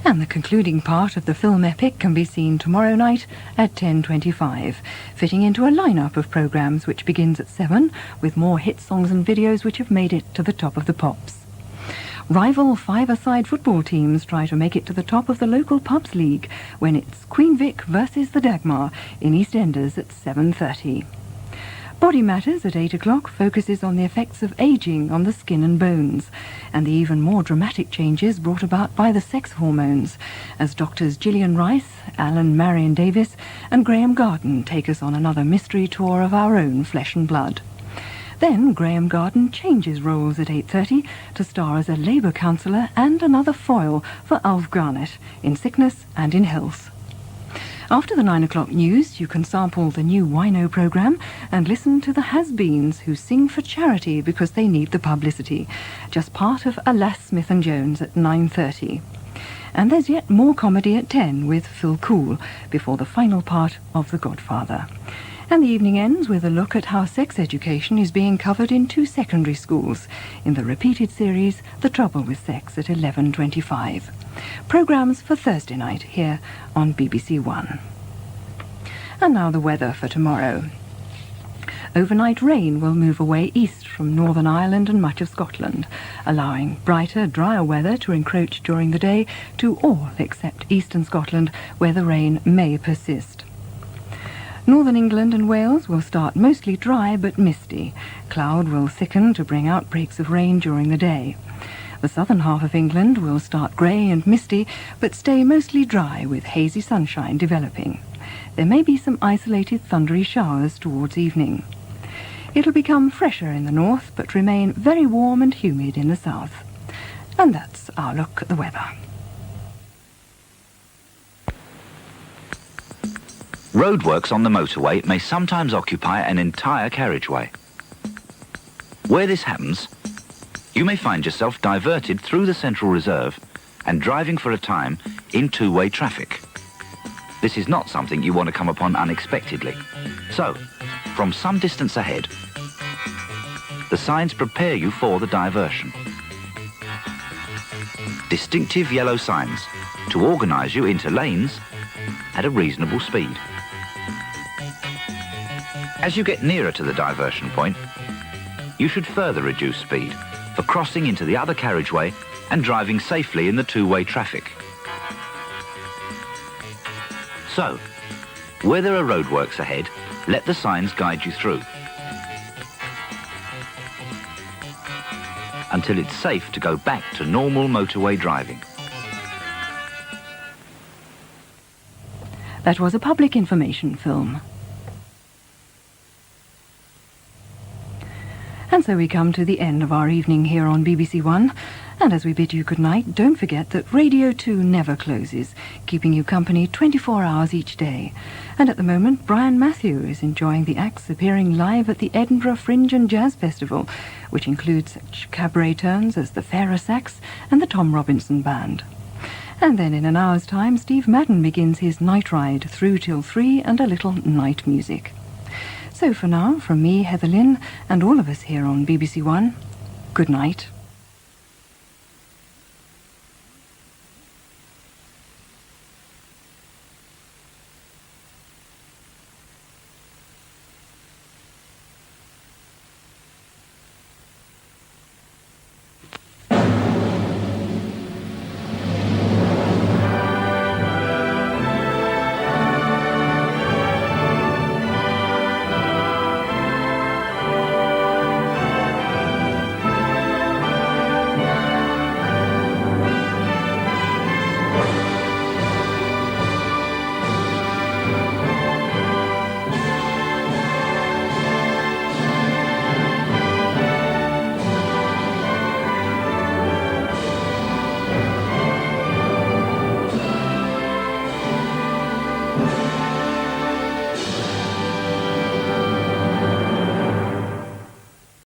And the concluding part of the film epic can be seen tomorrow night at 10:25, fitting into a lineup of programmes which begins at 7, with more hit songs and videos which have made it to the top of the pops. Rival five-a-side football teams try to make it to the top of the local pubs league when it's Queen Vic versus the Dagmar in EastEnders at 7:30. Body Matters at 8 o'clock focuses on the effects of ageing on the skin and bones, and the even more dramatic changes brought about by the sex hormones, as doctors Gillian Rice, Alan Marion Davis and Graham Garden take us on another mystery tour of our own flesh and blood. Then Graham Garden changes roles at 8:30 to star as a Labour councillor and another foil for Alf Garnett in Sickness and in Health. After the 9 o'clock news, you can sample the new Wino programme and listen to the has-beens who sing for charity because they need the publicity, just part of Alas Smith & Jones at 9:30. And there's yet more comedy at 10 with Phil Cool before the final part of The Godfather. And the evening ends with a look at how sex education is being covered in 2 secondary schools in the repeated series The Trouble with Sex at 11:25. Programmes for Thursday night here on BBC1. And now the weather for tomorrow. Overnight rain will move away east from Northern Ireland and much of Scotland, allowing brighter, drier weather to encroach during the day to all except eastern Scotland, where the rain may persist. Northern England and Wales will start mostly dry but misty. Cloud will thicken to bring outbreaks of rain during the day. The southern half of England will start grey and misty, but stay mostly dry with hazy sunshine developing. There may be some isolated thundery showers towards evening. It'll become fresher in the north, but remain very warm and humid in the south. And that's our look at the weather. Roadworks on the motorway may sometimes occupy an entire carriageway. Where this happens, you may find yourself diverted through the Central Reserve and driving for a time in two-way traffic. This is not something you want to come upon unexpectedly. So, from some distance ahead, the signs prepare you for the diversion. Distinctive yellow signs to organise you into lanes at a reasonable speed. As you get nearer to the diversion point, you should further reduce speed for crossing into the other carriageway and driving safely in the two-way traffic. So, where there are roadworks ahead, let the signs guide you through until it's safe to go back to normal motorway driving. That was a public information film. And so we come to the end of our evening here on BBC1. And as we bid you good night, don't forget that Radio 2 never closes, keeping you company 24 hours each day. And at the moment, Brian Matthew is enjoying the acts appearing live at the Edinburgh Fringe and Jazz Festival, which includes such cabaret turns as the Fairer Sax and the Tom Robinson Band. And then in an hour's time, Steve Madden begins his night ride through till 3 and a little night music. So for now, from me, Heather Lynn, and all of us here on BBC1, good night.